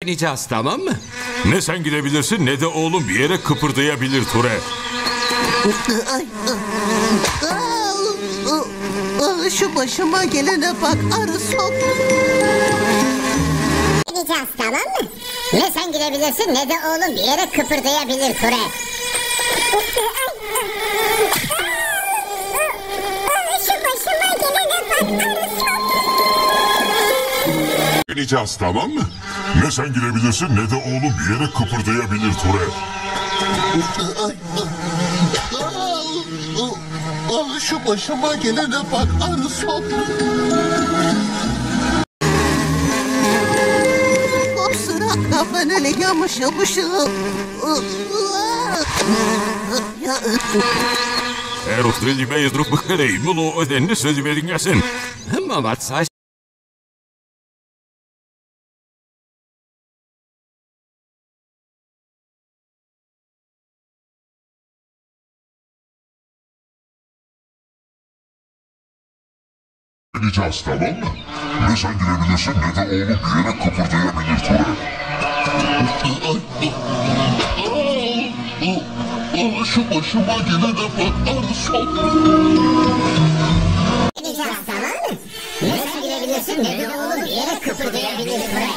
Deneyeceğiz, tamam mı? Ne sen gidebilirsin ne de oğlum bir yere kıpırdayabilir Ture. Şu başıma gelene bak arı sok. Deneyeceğiz, tamam mı? Ne sen gidebilirsin ne de oğlum bir yere kıpırdayabilir Ture. Şu başıma gelene bak arı sok. Deneyeceğiz, tamam mı? Ne sen girebilirsin ne de oğlum bir yere kıpırdayabilir Ture. Şu başıma gelene bak arı sok. O sırada ben öyle yamışım. Erosтрeli bezdrup bıkırey mulu ödenli sözü verin gelsin. Mamat saç. Deneyeceğiz, tamam mı? Ne sen girebilirsin ne de oğlum bir yere kıpırdayabilir Ture. Şu başıma gelene bak arı sok. Deneyeceğiz, tamam mı? Ne sen gidebilirsin ne de oğlum bir yere kıpırdayabilir Ture.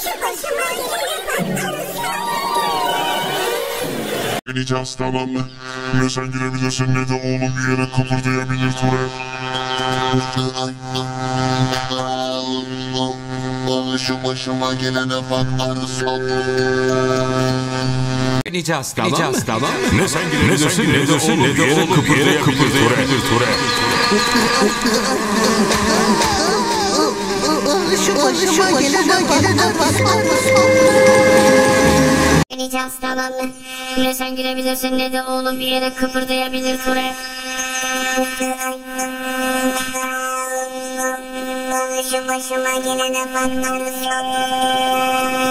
Şu başıma gelene bak arı sok. Deneyeceğiz, tamam mı? Ne sen girebilirsin ne de oğlum bir yere kıpırdayabilir Ture. Şu başıma gelene bak arı sok. Deneyeceğiz, tamam mı? Ne sen gidebilirsin ne de oğlum bir yere kıpırdayabilir Ture. Şu başıma gelene bak arı sok. Deneyeceğiz, tamam mı? Ne sen girebilirsin ne de oğlum bir yere kıpırdayabilir Ture. Şu başıma gelene bak arı sok.